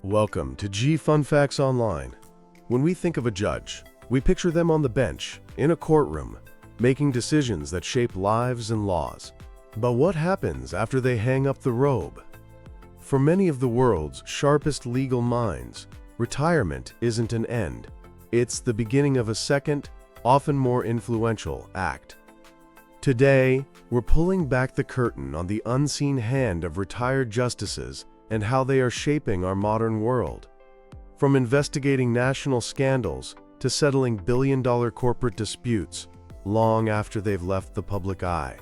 Welcome to G Fun Facts Online. When we think of a judge, we picture them on the bench, in a courtroom, making decisions that shape lives and laws. But what happens after they hang up the robe? For many of the world's sharpest legal minds, retirement isn't an end. It's the beginning of a second, often more influential, act. Today, we're pulling back the curtain on the unseen hand of retired justices and how they are shaping our modern world. From investigating national scandals to settling billion-dollar corporate disputes long after they've left the public eye.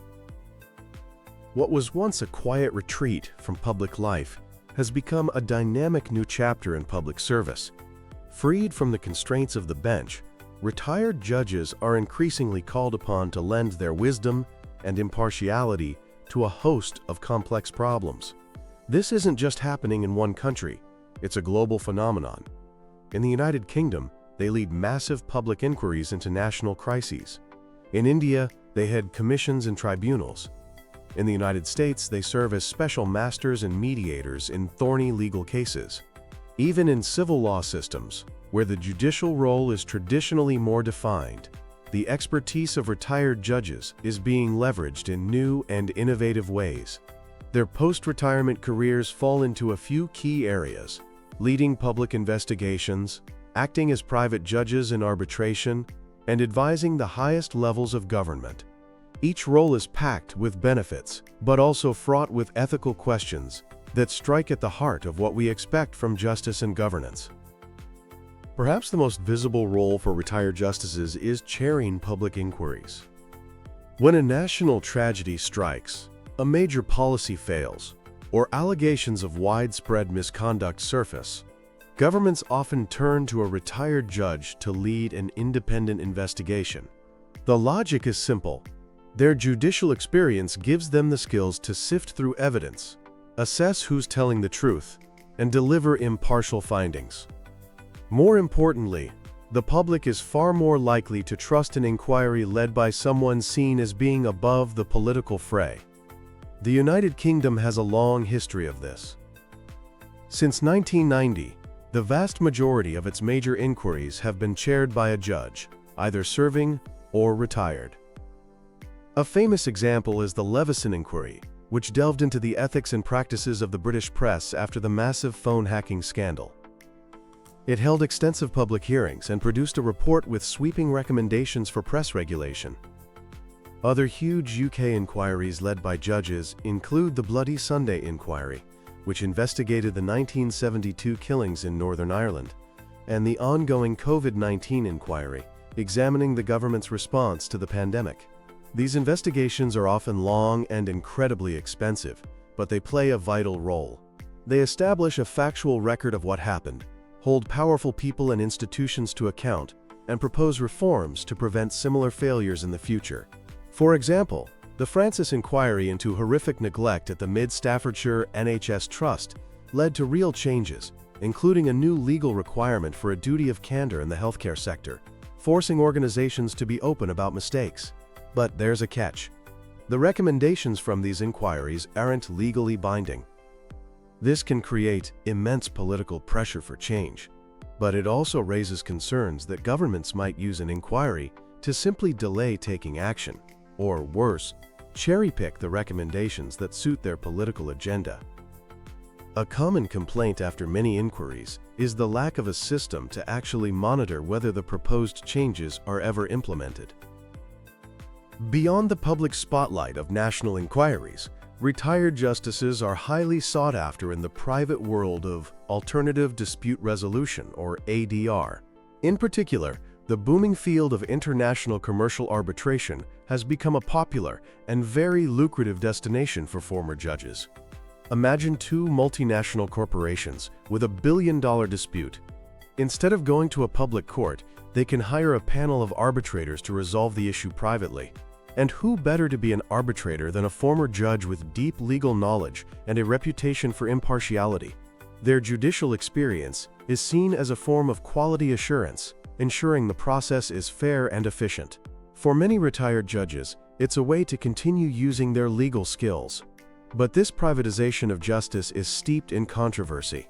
What was once a quiet retreat from public life has become a dynamic new chapter in public service. Freed from the constraints of the bench, retired judges are increasingly called upon to lend their wisdom and impartiality to a host of complex problems. This isn't just happening in one country, it's a global phenomenon. In the United Kingdom, they lead massive public inquiries into national crises. In India, they head commissions and tribunals. In the United States, they serve as special masters and mediators in thorny legal cases. Even in civil law systems, where the judicial role is traditionally more defined, the expertise of retired judges is being leveraged in new and innovative ways. Their post-retirement careers fall into a few key areas: leading public investigations, acting as private judges in arbitration, and advising the highest levels of government. Each role is packed with benefits, but also fraught with ethical questions that strike at the heart of what we expect from justice and governance. Perhaps the most visible role for retired justices is chairing public inquiries. When a national tragedy strikes, a major policy fails, or allegations of widespread misconduct surface, governments often turn to a retired judge to lead an independent investigation. The logic is simple. Their judicial experience gives them the skills to sift through evidence, assess who's telling the truth, and deliver impartial findings. More importantly, the public is far more likely to trust an inquiry led by someone seen as being above the political fray. The United Kingdom has a long history of this. Since 1990, the vast majority of its major inquiries have been chaired by a judge, either serving or retired. A famous example is the Leveson Inquiry, which delved into the ethics and practices of the British press after the massive phone hacking scandal. It held extensive public hearings and produced a report with sweeping recommendations for press regulation. Other huge UK inquiries led by judges include the Bloody Sunday Inquiry, which investigated the 1972 killings in Northern Ireland, and the ongoing COVID-19 inquiry, examining the government's response to the pandemic. These investigations are often long and incredibly expensive, but they play a vital role. They establish a factual record of what happened, hold powerful people and institutions to account, and propose reforms to prevent similar failures in the future. For example, the Francis inquiry into horrific neglect at the Mid Staffordshire NHS Trust led to real changes, including a new legal requirement for a duty of candor in the healthcare sector, forcing organizations to be open about mistakes. But there's a catch. The recommendations from these inquiries aren't legally binding. This can create immense political pressure for change, but it also raises concerns that governments might use an inquiry to simply delay taking action, or worse, cherry-pick the recommendations that suit their political agenda. A common complaint after many inquiries is the lack of a system to actually monitor whether the proposed changes are ever implemented. Beyond the public spotlight of national inquiries, retired justices are highly sought after in the private world of alternative dispute resolution, or ADR. In particular, the booming field of international commercial arbitration has become a popular and very lucrative destination for former judges. Imagine two multinational corporations with a billion-dollar dispute. Instead of going to a public court, they can hire a panel of arbitrators to resolve the issue privately. And who better to be an arbitrator than a former judge with deep legal knowledge and a reputation for impartiality? Their judicial experience is seen as a form of quality assurance, ensuring the process is fair and efficient. For many retired judges, it's a way to continue using their legal skills. But this privatization of justice is steeped in controversy.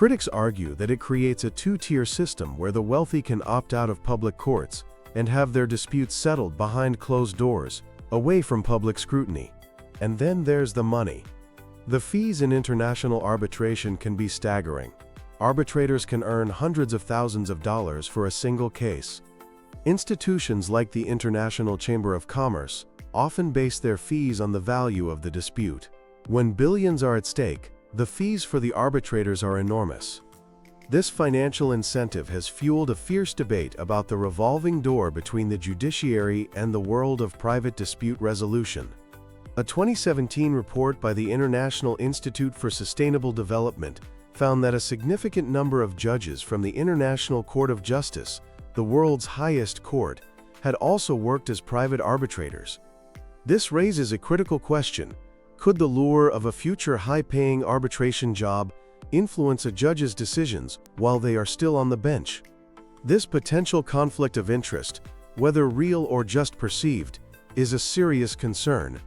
Critics argue that it creates a two-tier system where the wealthy can opt out of public courts and have their disputes settled behind closed doors, away from public scrutiny. And then there's the money. The fees in international arbitration can be staggering. Arbitrators can earn hundreds of thousands of dollars for a single case. Institutions like the International Chamber of Commerce often base their fees on the value of the dispute. When billions are at stake, the fees for the arbitrators are enormous. This financial incentive has fueled a fierce debate about the revolving door between the judiciary and the world of private dispute resolution. A 2017 report by the International Institute for Sustainable Development found that a significant number of judges from the International Court of Justice, the world's highest court, had also worked as private arbitrators. This raises a critical question. Could the lure of a future high-paying arbitration job influence a judge's decisions while they are still on the bench? This potential conflict of interest, whether real or just perceived, is a serious concern.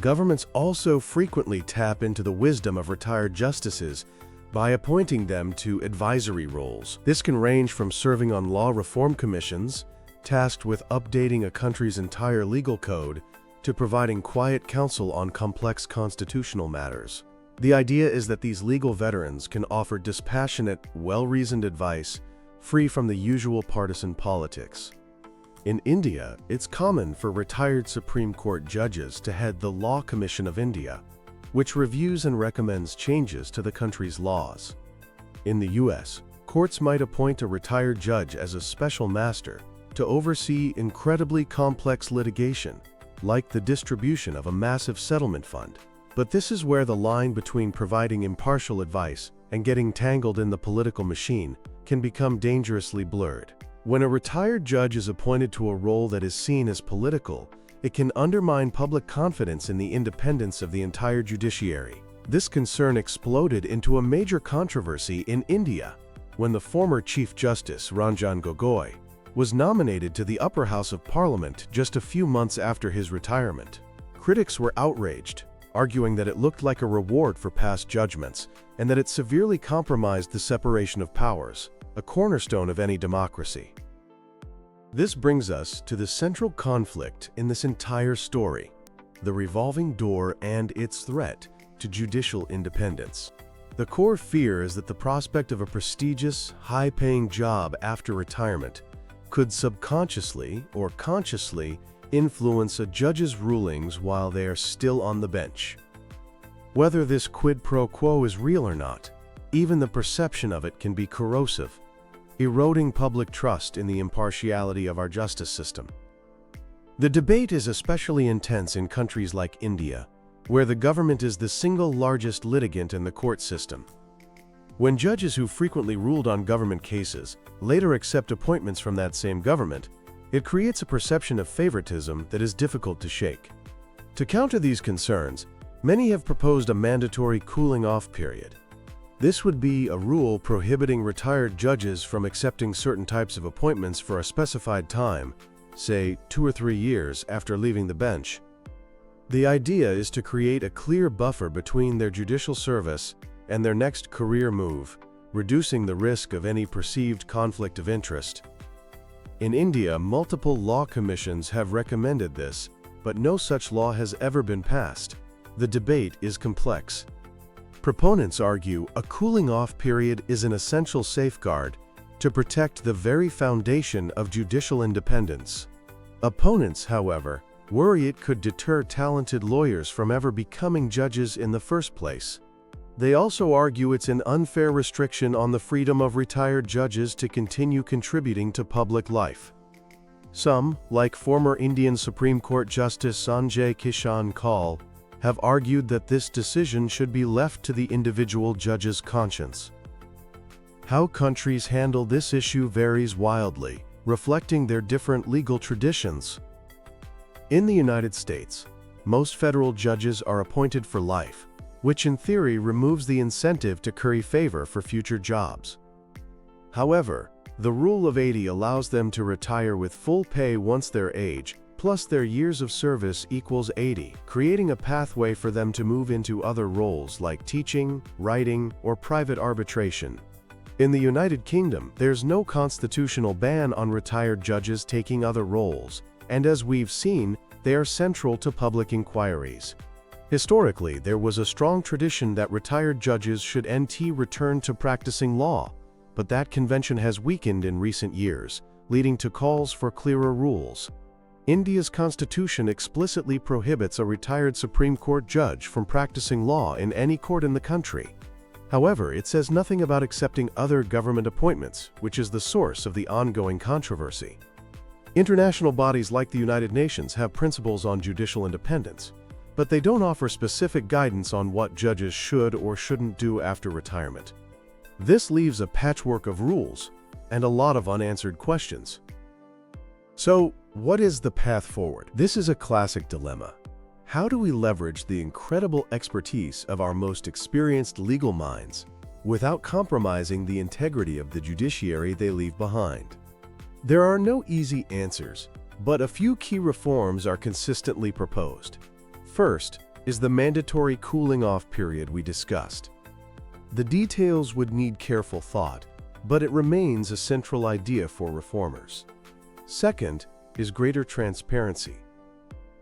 Governments also frequently tap into the wisdom of retired justices by appointing them to advisory roles. This can range from serving on law reform commissions, tasked with updating a country's entire legal code, to providing quiet counsel on complex constitutional matters. The idea is that these legal veterans can offer dispassionate, well-reasoned advice, free from the usual partisan politics. In India, it's common for retired Supreme Court judges to head the Law Commission of India, which reviews and recommends changes to the country's laws. In the US, courts might appoint a retired judge as a special master to oversee incredibly complex litigation, like the distribution of a massive settlement fund. But this is where the line between providing impartial advice and getting tangled in the political machine can become dangerously blurred. When a retired judge is appointed to a role that is seen as political, it can undermine public confidence in the independence of the entire judiciary. This concern exploded into a major controversy in India when the former Chief Justice Ranjan Gogoi was nominated to the upper house of parliament just a few months after his retirement. Critics were outraged, arguing that it looked like a reward for past judgments and that it severely compromised the separation of powers, a cornerstone of any democracy. This brings us to the central conflict in this entire story: the revolving door and its threat to judicial independence. The core fear is that the prospect of a prestigious, high-paying job after retirement could subconsciously or consciously influence a judge's rulings while they are still on the bench. Whether this quid pro quo is real or not, even the perception of it can be corrosive, eroding public trust in the impartiality of our justice system. The debate is especially intense in countries like India, where the government is the single largest litigant in the court system. When judges who frequently ruled on government cases later accept appointments from that same government, it creates a perception of favoritism that is difficult to shake. To counter these concerns, many have proposed a mandatory cooling-off period. This would be a rule prohibiting retired judges from accepting certain types of appointments for a specified time, say 2 or 3 years after leaving the bench. The idea is to create a clear buffer between their judicial service and their next career move, reducing the risk of any perceived conflict of interest. In India, multiple law commissions have recommended this, but no such law has ever been passed. The debate is complex. Proponents argue a cooling-off period is an essential safeguard to protect the very foundation of judicial independence. Opponents, however, worry it could deter talented lawyers from ever becoming judges in the first place. They also argue it's an unfair restriction on the freedom of retired judges to continue contributing to public life. Some, like former Indian Supreme Court Justice Sanjay Kishan Kaul, have argued that this decision should be left to the individual judge's conscience. How countries handle this issue varies wildly, reflecting their different legal traditions. In the United States, most federal judges are appointed for life, which in theory removes the incentive to curry favor for future jobs. However, the Rule of 80 allows them to retire with full pay once their age, plus their years of service equals 80, creating a pathway for them to move into other roles like teaching, writing, or private arbitration. In the United Kingdom, there's no constitutional ban on retired judges taking other roles, and as we've seen, they are central to public inquiries. Historically, there was a strong tradition that retired judges should return to practicing law, but that convention has weakened in recent years, leading to calls for clearer rules. India's constitution explicitly prohibits a retired Supreme Court judge from practicing law in any court in the country. However, it says nothing about accepting other government appointments, which is the source of the ongoing controversy. International bodies like the United Nations have principles on judicial independence, but they don't offer specific guidance on what judges should or shouldn't do after retirement. This leaves a patchwork of rules and a lot of unanswered questions. So, what is the path forward? This is a classic dilemma. How do we leverage the incredible expertise of our most experienced legal minds without compromising the integrity of the judiciary they leave behind? There are no easy answers, but a few key reforms are consistently proposed. First is the mandatory cooling-off period we discussed. The details would need careful thought, but it remains a central idea for reformers. Second is greater transparency.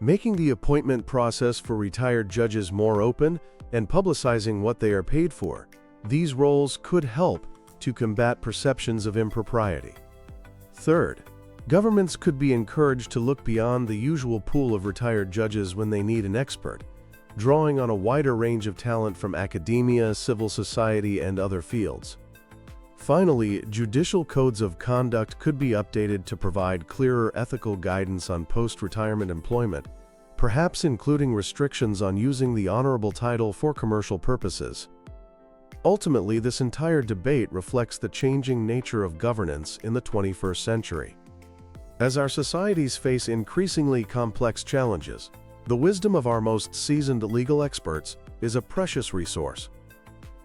Making the appointment process for retired judges more open and publicizing what they are paid for, these roles could help to combat perceptions of impropriety. Third, governments could be encouraged to look beyond the usual pool of retired judges when they need an expert, drawing on a wider range of talent from academia, civil society, and other fields. Finally, judicial codes of conduct could be updated to provide clearer ethical guidance on post-retirement employment, perhaps including restrictions on using the honorable title for commercial purposes. Ultimately, this entire debate reflects the changing nature of governance in the 21st century. As our societies face increasingly complex challenges, the wisdom of our most seasoned legal experts is a precious resource.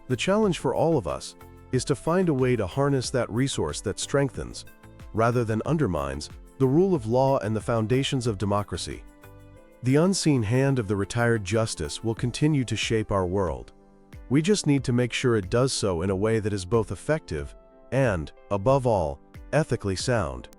The challenge for all of us is to find a way to harness that resource that strengthens, rather than undermines, the rule of law and the foundations of democracy. The unseen hand of the retired justice will continue to shape our world. We just need to make sure it does so in a way that is both effective and, above all, ethically sound.